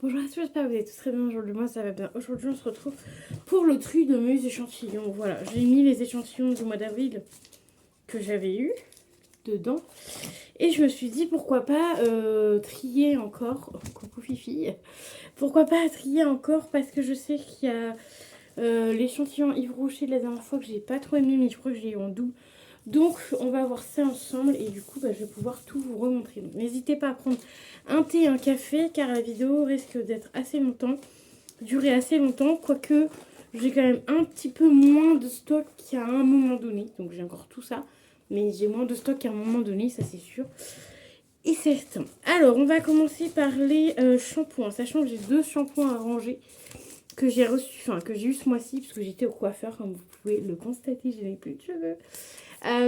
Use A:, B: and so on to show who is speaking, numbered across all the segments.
A: Bonjour à tous, j'espère que vous allez tous très bien aujourd'hui. Moi ça va bien. Aujourd'hui on se retrouve pour le tri de mes échantillons. Voilà, j'ai mis les échantillons du mois d'avril que j'avais eu dedans. Et je me suis dit pourquoi pas trier encore. Coucou Fifi. Pourquoi pas trier encore parce que je sais qu'il y a l'échantillon Yves Rocher de la dernière fois que j'ai pas trop aimé, mais je crois que j'ai eu en double. Donc on va voir ça ensemble et du coup je vais pouvoir tout vous remontrer. Donc n'hésitez pas à prendre un thé, un café car la vidéo risque d'être assez longtemps, durer assez longtemps, quoique j'ai quand même un petit peu moins de stock qu'à un moment donné. Donc j'ai encore tout ça, mais j'ai moins de stock qu'à un moment donné, ça c'est sûr. Et certain. Alors on va commencer par les shampoings, sachant que j'ai 2 shampoings à ranger que j'ai reçu, enfin que j'ai eu ce mois-ci parce que j'étais au coiffeur, comme vous pouvez le constater, je n'ai plus de cheveux.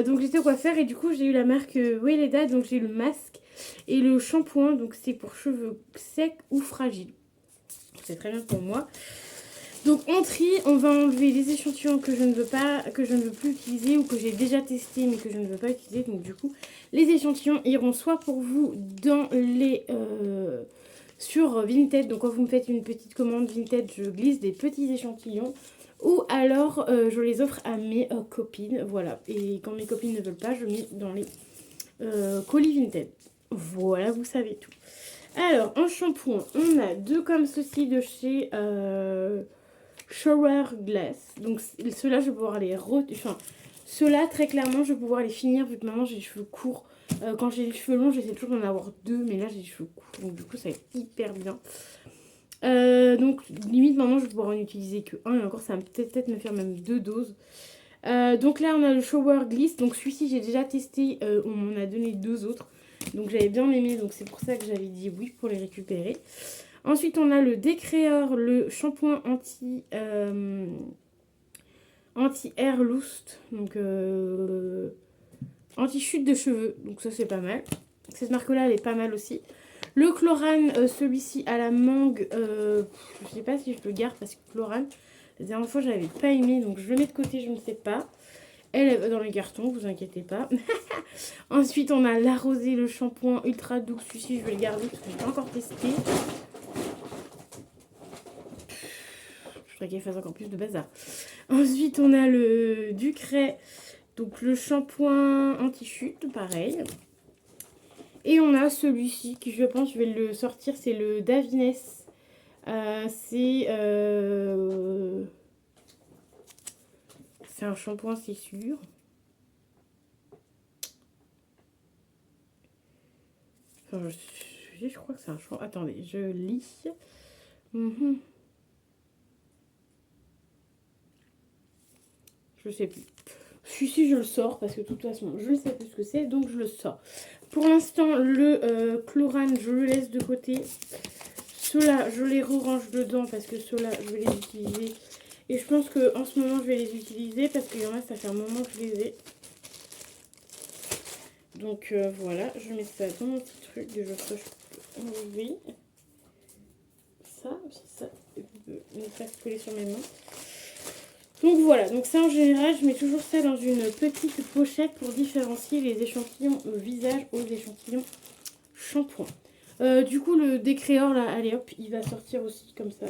A: Donc j'étais au coiffeur et du coup j'ai eu la marque Weleda, donc j'ai le masque et le shampoing, donc c'est pour cheveux secs ou fragiles. C'est très bien pour moi. Donc on trie, on va enlever les échantillons que je ne veux pas, que je ne veux plus utiliser ou que j'ai déjà testé mais que je ne veux pas utiliser. Donc du coup les échantillons iront soit pour vous dans les sur Vinted. Donc quand vous me faites une petite commande Vinted, je glisse des petits échantillons. Ou alors je les offre à mes copines, voilà. Et quand mes copines ne veulent pas, je mets dans les colis Vinted. Voilà, vous savez tout. Alors, en shampoing, on a 2 comme ceci de chez Shower Glass. Donc ceux-là, je vais pouvoir les enfin, ceux-là, très clairement, je vais pouvoir les finir vu que maintenant j'ai les cheveux courts. Quand j'ai les cheveux longs, j'essaie toujours d'en avoir 2, mais là j'ai les cheveux courts. Donc du coup, ça va être hyper bien. Donc limite maintenant je vais pouvoir en utiliser que un et encore ça va peut-être me faire même 2 doses. Donc là on a le Shower Gliss, donc celui-ci j'ai déjà testé, on m'en a donné 2 autres. Donc j'avais bien aimé, donc c'est pour ça que j'avais dit oui pour les récupérer. Ensuite on a le Décréor, le shampoing anti-air loose, donc anti-chute de cheveux, donc ça c'est pas mal. Cette marque-là elle est pas mal aussi. Le Chlorane, celui-ci à la mangue, je sais pas si je le garde parce que Chlorane, la dernière fois je l'avais pas aimé, donc je le mets de côté, je ne sais pas. Elle va dans les cartons, vous inquiétez pas. Ensuite on a la rosée, le shampoing ultra doux, celui-ci je vais le garder parce que je n'ai pas encore testé. Je voudrais qu'elle fasse encore plus de bazar. Ensuite on a le Ducray, donc le shampoing anti-chute, pareil. Et on a celui-ci qui je pense je vais le sortir, c'est le Davines. C'est un shampoing, c'est sûr. Enfin, je crois que c'est un shampoing. Attendez, je lis. Je sais plus. Si, je le sors parce que de toute façon, je ne sais plus ce que c'est, donc je le sors. Pour l'instant, le Chlorane, je le laisse de côté. Ceux-là, je les range dedans parce que ceux-là, je vais les utiliser. Et je pense qu'en ce moment, je vais les utiliser parce qu'il y en a, ça fait un moment que je les ai. Donc voilà, je mets ça dans mon petit truc. Déjà, ça, je peux enlever. Ça, ça, ne pas se coller sur mes mains. Donc voilà, donc ça en général, je mets toujours ça dans une petite pochette pour différencier les échantillons visage aux échantillons shampoing. Du coup, le Décréor, là, allez hop, il va sortir aussi comme ça.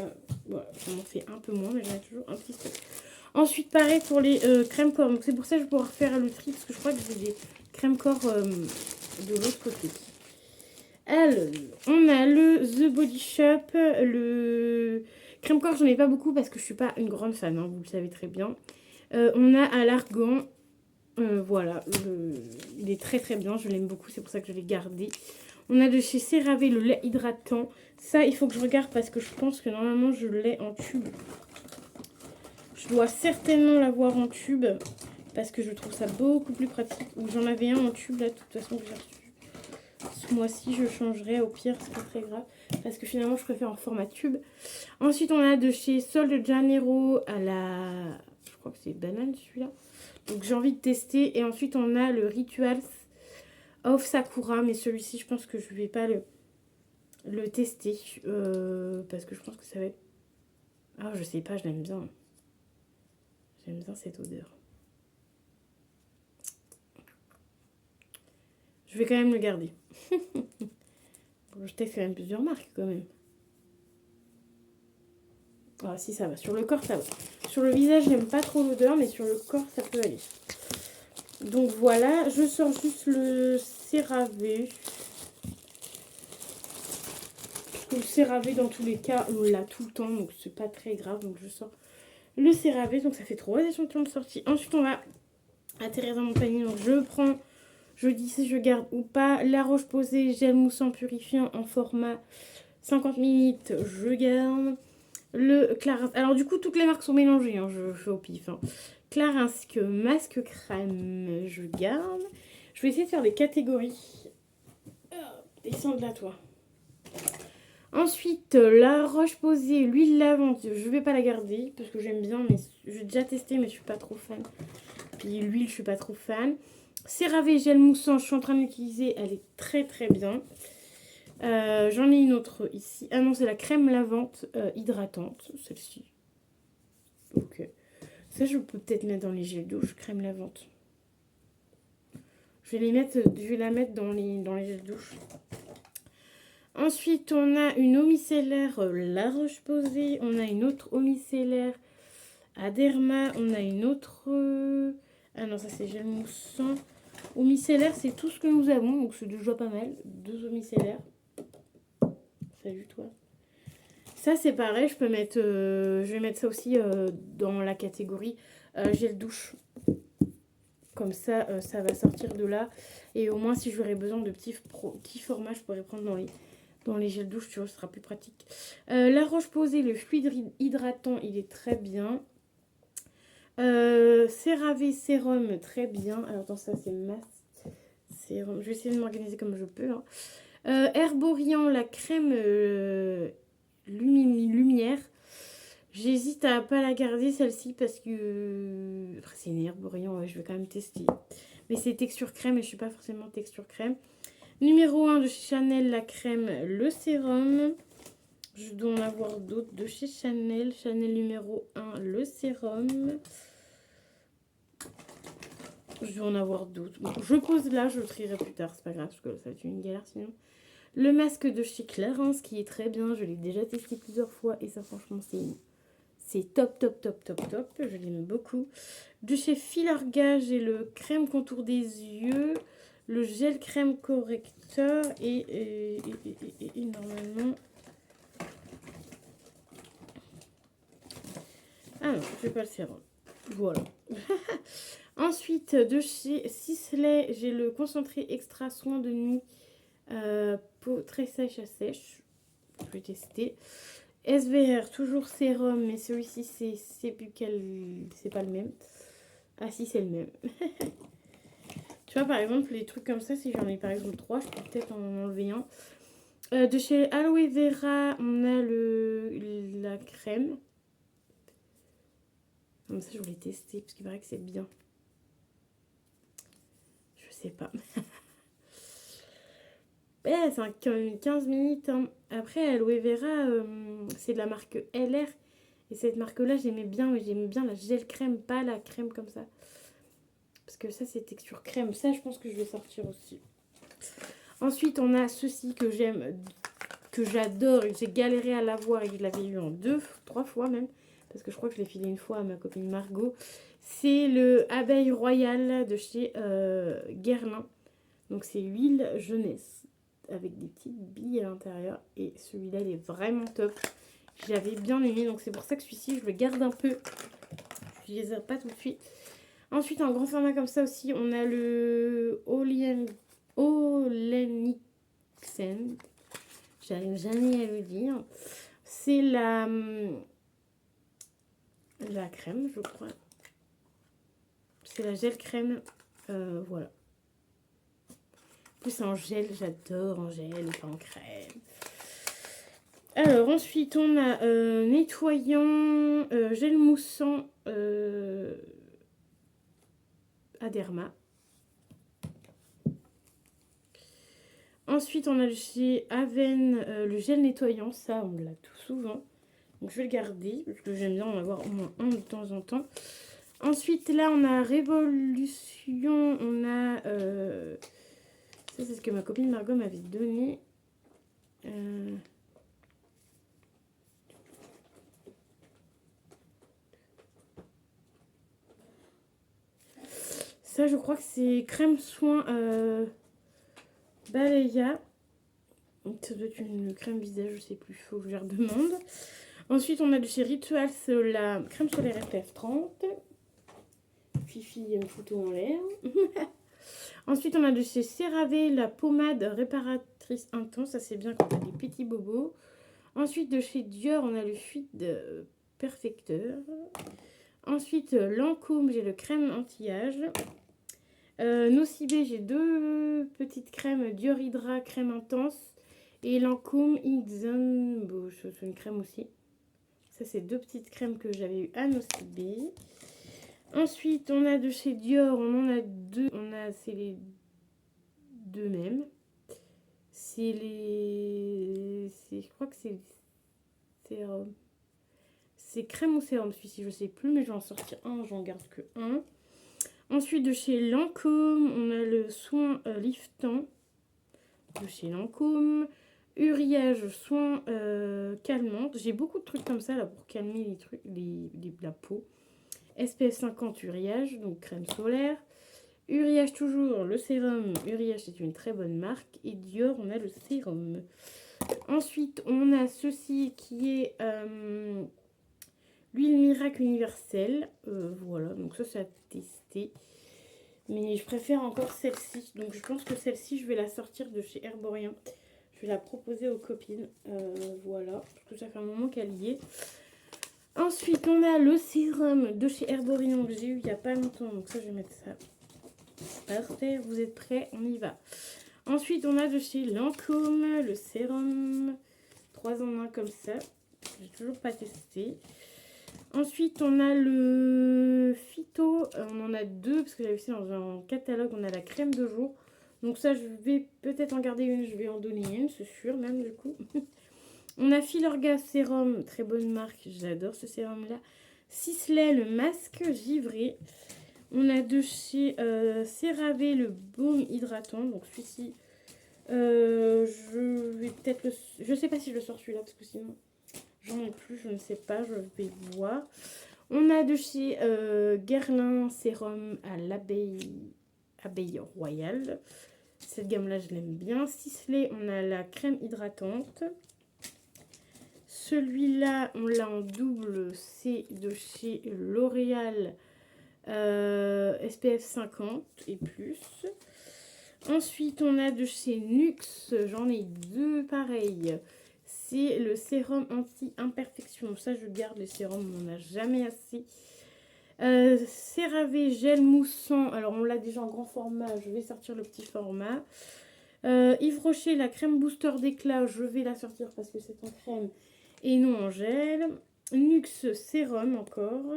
A: Voilà, ça m'en fait un peu moins, mais j'en ai toujours un petit peu. Ensuite, pareil pour les crèmes corps. Donc c'est pour ça que je vais pouvoir faire le tri, parce que je crois que j'ai des crèmes corps de l'autre côté. Alors, on a le The Body Shop, le crème corps, j'en ai pas beaucoup parce que je suis pas une grande fan, hein, vous le savez très bien. On a à l'argan, voilà, il est très très bien, je l'aime beaucoup, c'est pour ça que je l'ai gardé. On a de chez CeraVe le lait hydratant. Ça, il faut que je regarde parce que je pense que normalement je l'ai en tube. Je dois certainement l'avoir en tube parce que je trouve ça beaucoup plus pratique. Ou j'en avais un en tube là, de toute façon, que j'ai reçu. Ce mois-ci, je changerai, au pire, c'est pas très grave. Parce que finalement, je préfère en format tube. Ensuite, on a de chez Sol de Janeiro à la... Je crois que c'est banane, celui-là. Donc, j'ai envie de tester. Et ensuite, on a le Rituals of Sakura. Mais celui-ci, je pense que je vais pas le tester. Parce que je pense que ça va être... Ah, je sais pas, je l'aime bien. J'aime bien cette odeur. Je vais quand même le garder. Bon, je teste quand même plusieurs marques, quand même. Ah si, ça va. Sur le corps, ça va. Sur le visage, j'aime pas trop l'odeur, mais sur le corps, ça peut aller. Donc voilà, je sors juste le CeraVe. Parce que le CeraVe, dans tous les cas, on l'a tout le temps, donc c'est pas très grave. Donc je sors le CeraVe, donc ça fait 3 échantillons de sortie. Ensuite, on va atterrir dans mon panier. Donc je prends, je dis si je garde ou pas. La Roche-Posay gel moussant purifiant en format 50 ml, je garde. Le Clarins. Alors du coup, toutes les marques sont mélangées, hein, je fais au pif. Hein. Clarins que masque crème, je garde. Je vais essayer de faire des catégories. Descends de là, toi. Ensuite, la Roche-Posay, l'huile lavande, je vais pas la garder parce que j'aime bien, mais j'ai déjà testé, mais je suis pas trop fan. Puis l'huile, je suis pas trop fan. CeraVe gel moussant, je suis en train de l'utiliser, elle est très très bien. J'en ai une autre ici. Ah non, c'est la crème lavante hydratante, celle-ci. Ok. Ça, je peux peut-être mettre dans les gels douche, crème lavante. Je vais la mettre dans les gels douche. Ensuite, on a une eau micellaire La Roche-Posay. On a une autre eau micellaire Aderma. On a une autre... Ah non, ça c'est gel moussant. Eau micellaire, c'est tout ce que nous avons. Donc c'est déjà pas mal. 2 eaux micellaires. Salut toi. Ça c'est pareil, je vais mettre ça aussi dans la catégorie gel douche. Comme ça, ça va sortir de là. Et au moins, si j'aurais besoin de petits formats, je pourrais prendre dans les gels douche, tu vois, ce sera plus pratique. La Roche-Posay, le fluide hydratant, il est très bien. CeraVe sérum, très bien. Alors, attends, ça c'est masque. Sérum. Je vais essayer de m'organiser comme je peux. Hein. Herborian, la crème lumière. J'hésite à pas la garder celle-ci parce que après c'est une Herborian, ouais, je vais quand même tester. Mais c'est texture crème et je suis pas forcément texture crème. Numéro 1 de chez Chanel, la crème, le sérum. Je dois en avoir d'autres de chez Chanel. Chanel numéro 1, le sérum. Je dois en avoir d'autres. Bon, je pose là, je le trierai plus tard, c'est pas grave parce que ça va être une galère sinon. Le masque de chez Clarins qui est très bien, je l'ai déjà testé plusieurs fois et ça franchement c'est top, top, top, top, top. Je l'aime beaucoup. De chez Filorga, j'ai le crème contour des yeux, le gel crème correcteur et normalement... Ah non, je fais pas le sérum. Voilà. Ensuite, de chez Sisley, j'ai le concentré extra soin de nuit. Peau très sèche à sèche. Je vais tester. SVR, toujours sérum, mais celui-ci, c'est pas le même. Ah si, c'est le même. Tu vois, par exemple, les trucs comme ça, si j'en ai par exemple 3, je peux peut-être en enlever un. De chez Aloe Vera, on a la crème. Comme ça, je voulais tester, parce qu'il paraît que c'est bien. Je sais pas. Ouais, c'est 15 minutes. Hein. Après, Aloe Vera, c'est de la marque LR. Et cette marque-là, j'aimais bien la gel crème, pas la crème comme ça. Parce que ça, c'est texture crème. Ça, je pense que je vais sortir aussi. Ensuite, on a ceci que j'aime, que j'adore et que j'ai galéré à l'avoir et que je l'avais eu en 3 fois même. Parce que je crois que je l'ai filé une fois à ma copine Margot. C'est le Abeille Royale de chez Guerlain. Donc, c'est huile jeunesse avec des petites billes à l'intérieur. Et celui-là, il est vraiment top. J'avais bien aimé. Donc, c'est pour ça que celui-ci, je le garde un peu. Je ne les ai pas tout de suite. Ensuite, en grand format comme ça aussi, on a le Olenixen. J'arrive jamais à le dire. C'est la crème, je crois. C'est la gel crème. Voilà. En plus, c'est en gel. J'adore en gel et pas en crème. Alors, ensuite, on a nettoyant, gel moussant Aderma. Ensuite, on a chez Aven le gel nettoyant. Ça, on l'a tout souvent. Donc, je vais le garder parce que j'aime bien en avoir au moins un de temps en temps. Ensuite, là, on a Révolution. On a... ça, c'est ce que ma copine Margot m'avait donné. Ça, je crois que c'est crème soin Balaya. Ça doit être une crème visage, je sais plus, faut que je redemande. Ensuite, on a de chez Rituals la crème solaire SPF 30. Fifi, il y a une photo en l'air. Ensuite, on a de chez CeraVe la pommade réparatrice intense. Ça, c'est bien quand on a des petits bobos. Ensuite, de chez Dior, on a le Fluide Perfecteur. Ensuite, Lancôme, j'ai le crème anti-âge. Nocibé, j'ai 2 petites crèmes Dior Hydra crème intense. Et Lancôme Xon, bon, c'est une crème aussi. Ça, c'est 2 petites crèmes que j'avais eu à Nocibé. Ensuite, on a de chez Dior, on en a 2. C'est les 2 mêmes. Je crois que c'est sérum. C'est crème ou sérum celui-ci, je sais plus, mais je vais en sortir un, j'en garde que un. Ensuite, de chez Lancôme, on a le soin liftant. De chez Lancôme. Uriage, soin calmante. J'ai beaucoup de trucs comme ça là pour calmer les trucs, la peau. SPF 50 Uriage, donc crème solaire. Uriage toujours, le sérum. Uriage, c'est une très bonne marque. Et Dior, on a le sérum. Ensuite, on a ceci qui est l'huile miracle universelle. Voilà, donc ça, à tester. Mais je préfère encore celle-ci. Donc, je pense que celle-ci, je vais la sortir de chez Herborian. Je vais la proposer aux copines. Voilà, parce que ça fait un moment qu'elle y est. Ensuite, on a le sérum de chez Herborian que j'ai eu il n'y a pas longtemps. Donc ça, je vais mettre ça par terre. Vous êtes prêts? On y va. Ensuite, on a de chez Lancôme le sérum 3 en 1 comme ça. J'ai toujours pas testé. Ensuite, on a le Phyto. On en a 2 parce que j'avais vu ça dans un catalogue. On a la crème de jour. Donc ça, je vais peut-être en garder une. Je vais en donner une, c'est sûr même du coup. On a Filorga sérum, très bonne marque, j'adore ce sérum là. Sisley le masque givré. On a de chez CeraVe le baume hydratant, donc celui-ci je vais peut-être le... Je sais pas si je le sors celui-là parce que sinon j'en ai plus, je ne sais pas, je vais voir. On a de chez Guerlain sérum à abeille royale. Cette gamme là je l'aime bien. Sisley, on a la crème hydratante. Celui-là, on l'a en double, c'est de chez L'Oréal SPF 50 et plus. Ensuite, on a de chez Nuxe, j'en ai 2 pareils. C'est le sérum anti-imperfection. Ça, je garde les sérums, on n'en a jamais assez. CeraVe gel moussant. Alors, on l'a déjà en grand format, je vais sortir le petit format. Yves Rocher, la crème booster d'éclat, je vais la sortir parce que c'est en crème et non en gel. Nuxe sérum encore.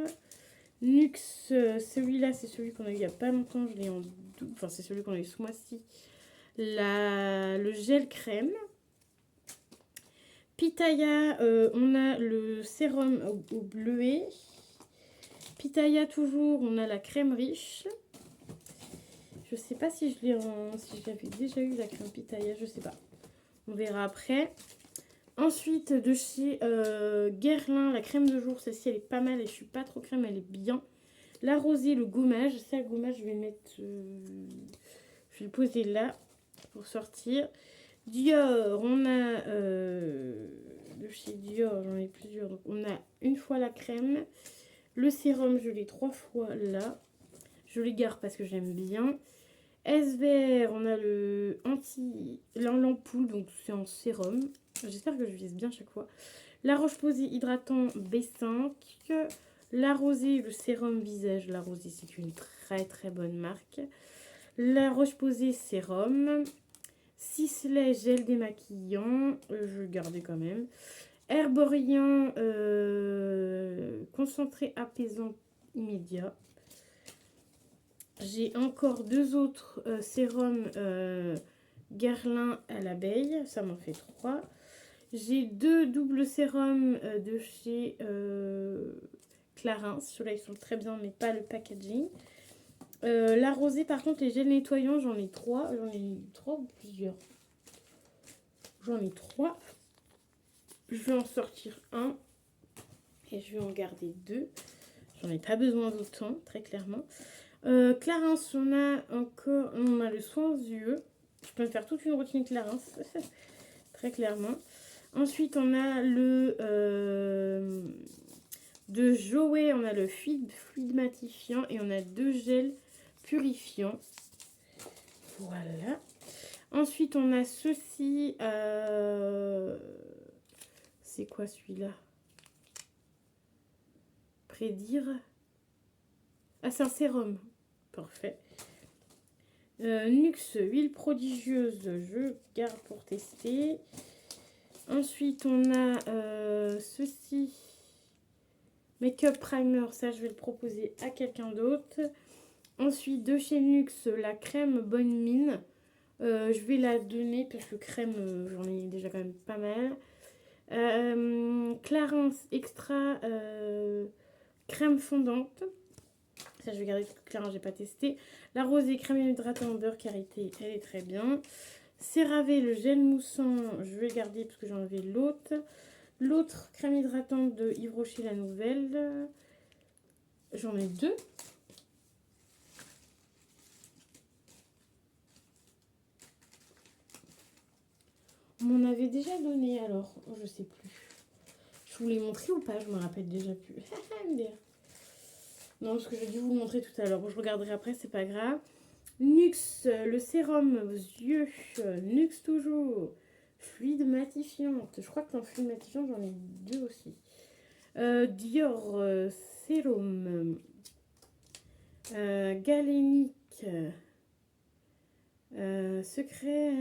A: Nuxe, celui-là, c'est celui qu'on a eu il n'y a pas longtemps. Je l'ai en double. Enfin, c'est celui qu'on a eu ce mois-ci. Le gel crème. Pitaya, on a le sérum au bleuet. Pitaya toujours, on a la crème riche. Je sais pas si si j'avais déjà eu la crème Pitaya, je sais pas. On verra après. Ensuite, de chez Guerlain, la crème de jour, celle-ci, elle est pas mal et je suis pas trop crème, elle est bien. La rosée, le gommage. Ça, le gommage, je vais le mettre... je vais le poser là pour sortir. Dior, on a... de chez Dior, j'en ai plusieurs. Donc, on a une fois la crème. Le sérum, je l'ai 3 fois là. Je les garde parce que j'aime bien. SVR, on a l'ampoule, donc c'est en sérum. J'espère que je vise bien chaque fois. La Roche-Posay hydratant B5. La Rosée, le sérum visage. La Rosée, c'est une très très bonne marque. La Roche-Posay sérum. Sisley gel démaquillant. Je vais garder quand même. Herborian concentré apaisant immédiat. J'ai encore 2 autres sérums Guerlain à l'abeille. Ça m'en fait 3. J'ai 2 doubles sérums de chez Clarins. Ceux-là, ils sont très bien, mais pas le packaging. La rosée, par contre, les gels nettoyants, j'en ai 3. J'en ai 3 ou plusieurs. J'en ai 3. Je vais en sortir un. Et je vais en garder 2. J'en ai pas besoin d'autant, très clairement. Clarins, on a encore... On a le soin aux yeux. Je peux me faire toute une routine Clarins, très clairement. Ensuite, on a le... de Joey, on a le fluide matifiant et on a 2 gels purifiants. Voilà. Ensuite, on a ceci. C'est quoi celui-là? Prédire. Ah, c'est un sérum. Parfait. Nuxe, huile prodigieuse. Je garde pour tester. Ensuite, on a ceci. Make-up primer. Ça, je vais le proposer à quelqu'un d'autre. Ensuite, de chez Nuxe, la crème Bonne Mine. Je vais la donner parce que crème, j'en ai déjà quand même pas mal. Clarins Extra crème fondante. Ça, je vais garder parce que Clarins, j'ai pas testé. La rosée crème hydratante beurre karité, elle est très bien. CeraVe, le gel moussant, je vais garder parce que j'en avais l'autre. L'autre crème hydratante de Yves Rocher, la nouvelle. J'en ai 2. On m'en avait déjà donné alors, je sais plus. Je vous l'ai montré ou pas? Je me rappelle déjà plus. Non, parce que j'ai dû vous le montrer tout à l'heure. Bon, je regarderai après, c'est pas grave. Nuxe, le sérum aux yeux. Nuxe toujours. Fluide matifiante. Je crois que dans fluide matifiante, j'en ai 2 aussi. Dior sérum. Galénique. Secret.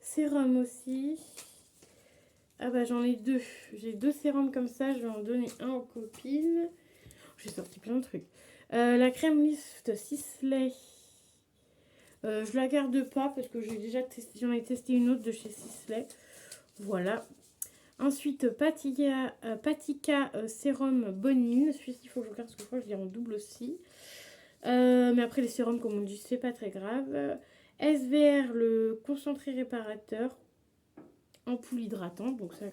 A: Sérum aussi. Ah bah j'en ai 2. J'ai 2 sérums comme ça. Je vais en donner un aux copines. J'ai sorti plein de trucs. La crème lift Sisley. Je la garde pas parce que j'ai déjà testé. J'en ai testé une autre de chez Sisley. Voilà. Ensuite, Patika sérum Bonne Mine. Celui-ci, il faut que je regarde parce que je crois que je l'ai en double aussi. Mais après, les sérums, comme on dit, c'est pas très grave. SVR, le concentré réparateur. Ampoule hydratante, donc ça,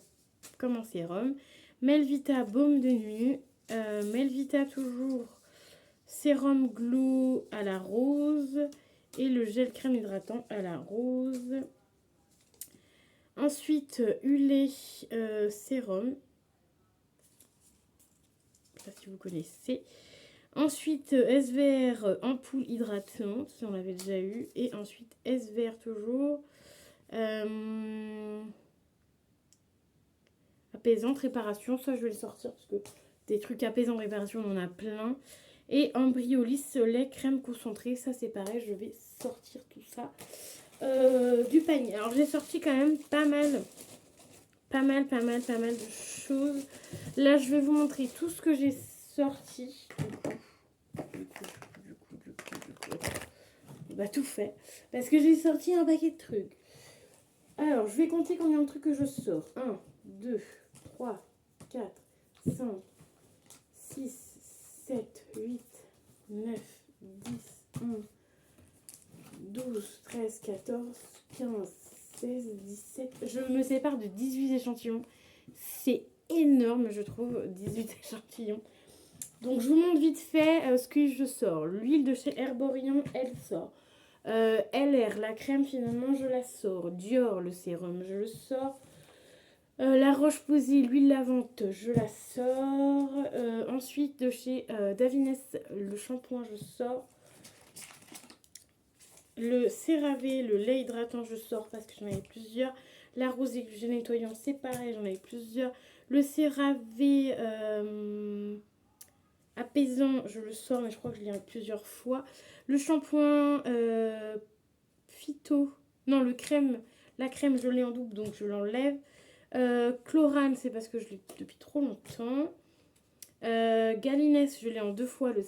A: comme un sérum. Melvita, baume de nuit. Melvita, toujours sérum glow à la rose. Et le gel crème hydratant à la rose. Ensuite, Hulé sérum. Je ne sais pas si vous connaissez. Ensuite, SVR ampoule hydratante, si on l'avait déjà eu. Et ensuite, SVR toujours. Apaisante, réparation. Ça, je vais le sortir parce que des trucs apaisants, réparation, on en a plein. Et Embryolis lait crème concentrée. Ça, c'est pareil, je vais sortir tout ça du panier. Alors, j'ai sorti quand même pas mal de choses. Là, je vais vous montrer tout ce que j'ai sorti. Du coup. Bah, tout fait. Parce que j'ai sorti un paquet de trucs. Alors, je vais compter combien de trucs que je sors. 1, 2, 3, 4, 5, 6, 7, 8, 9, 10, 11, 12, 13, 14, 15, 16, 17. Je me sépare de 18 échantillons. C'est énorme, je trouve, 18 échantillons. Donc, je vous montre vite fait ce que je sors. L'huile de chez Herborian, elle sort. LR, la crème, finalement, je la sors. Dior, le sérum, je le sors. La Roche-Posay, l'huile lavante, je la sors. Ensuite, de chez Davines, le shampoing, je sors. Le CeraVe, le lait hydratant, je sors parce que j'en avais plusieurs. La rosée, le gel nettoyant, c'est pareil, j'en avais plusieurs. Le CeraVe apaisant, je le sors, mais je crois que je l'ai plusieurs fois. Le shampoing Phyto, non, la crème, je l'ai en double, donc je l'enlève. Chlorane, c'est parce que je l'ai depuis trop longtemps. Galines, je l'ai en 2 fois, le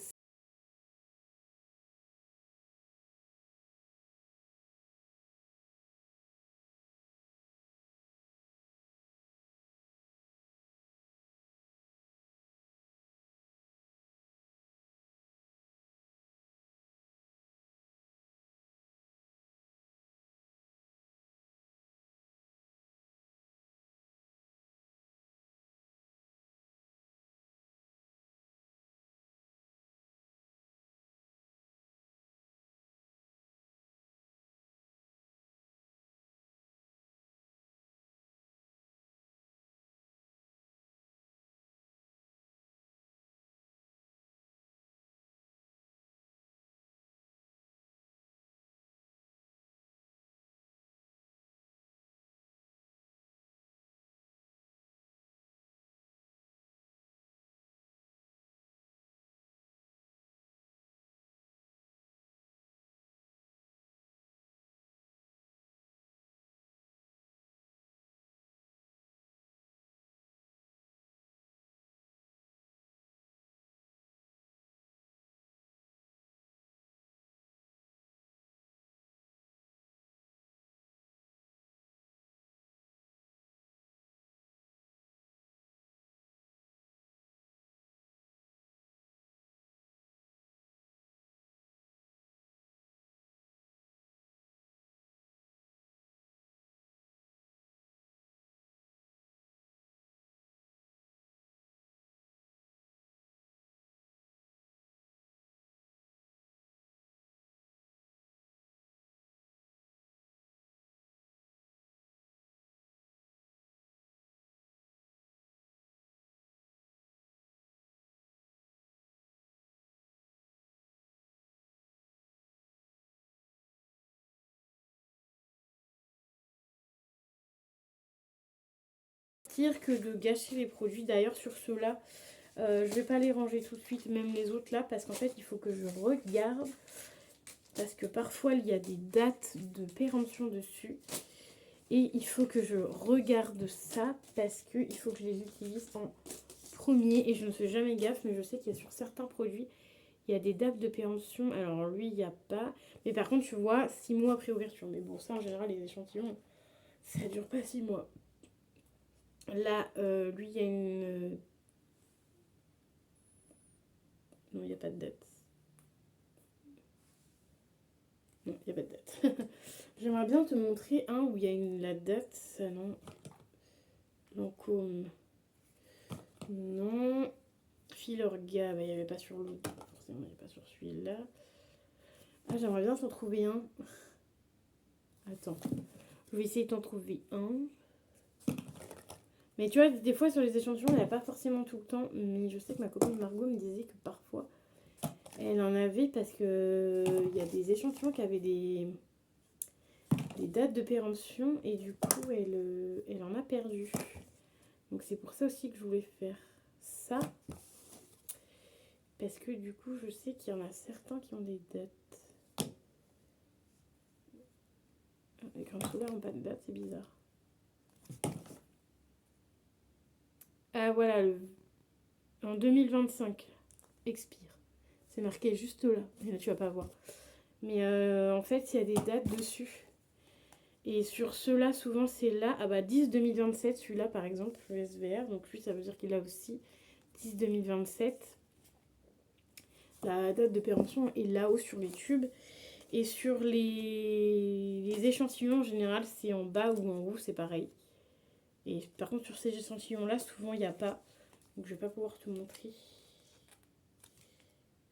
A: d'investir que de gâcher les produits. D'ailleurs, sur ceux-là, je vais pas les ranger tout de suite, même les autres là, parce qu'en fait, il faut que je regarde. Parce que parfois, il y a des dates de péremption dessus. Et il faut que je regarde ça, parce qu'il faut que je les utilise en premier. Et je ne fais jamais gaffe, mais je sais qu'il y a sur certains produits, il y a des dates de péremption. Alors lui, il n'y a pas. Mais par contre, tu vois, 6 mois après ouverture. Mais bon, ça, en général, les échantillons, ça dure pas 6 mois. Là, lui, il y a une... Non, il n'y a pas de date. Non, il n'y a pas de date. J'aimerais bien te montrer un où il y a la date. Ça, non. Lancôme. Non. Filorga, bah, il n'y avait pas sur l'autre. Forcément, il n'y avait pas sur celui-là. Ah, j'aimerais bien t'en trouver un. Attends. Je vais essayer de t'en trouver un. Mais tu vois, des fois sur les échantillons, il n'y a pas forcément tout le temps. Mais je sais que ma copine Margot me disait que parfois, elle en avait parce que il y a des échantillons qui avaient des dates de péremption. Et du coup, elle en a perdu. Donc c'est pour ça aussi que je voulais faire ça. Parce que du coup, je sais qu'il y en a certains qui ont des dates. Les crayons solaires n'ont pas de date, c'est bizarre. Ah voilà, en 2025, expire. C'est marqué juste là. Et là, tu vas pas voir. Mais en fait, il y a des dates dessus. Et sur ceux-là, souvent, c'est là. Ah bah 10-2027, celui-là, par exemple, le SVR. Donc lui, ça veut dire qu'il a aussi 10-2027. La date de péremption est là-haut sur les tubes. Et sur les échantillons, en général, c'est en bas ou en haut, c'est pareil. Et par contre, sur ces échantillons-là, souvent, il n'y a pas. Donc, je vais pas pouvoir te montrer.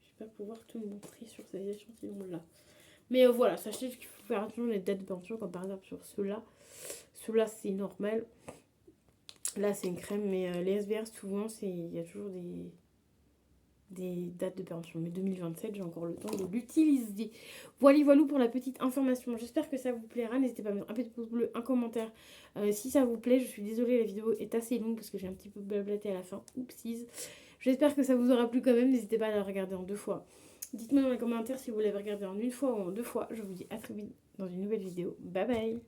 A: Je vais pas pouvoir te montrer sur ces échantillons-là. Mais voilà, sachez qu'il faut faire attention les dates de peinture, comme par exemple sur ceux-là. Ceux-là, c'est normal. Là, c'est une crème, mais les SBR, souvent, il y a toujours des dates de péremption. Mais 2027, j'ai encore le temps de l'utiliser. Voilà pour la petite information. J'espère que ça vous plaira. N'hésitez pas à mettre un petit pouce bleu, un commentaire si ça vous plaît. Je suis désolée, la vidéo est assez longue parce que j'ai un petit peu blablaté à la fin. Oupsies. J'espère que ça vous aura plu quand même. N'hésitez pas à la regarder en 2 fois. Dites-moi dans les commentaires si vous l'avez regardé en 1 fois ou en 2 fois. Je vous dis à très vite dans une nouvelle vidéo. Bye bye.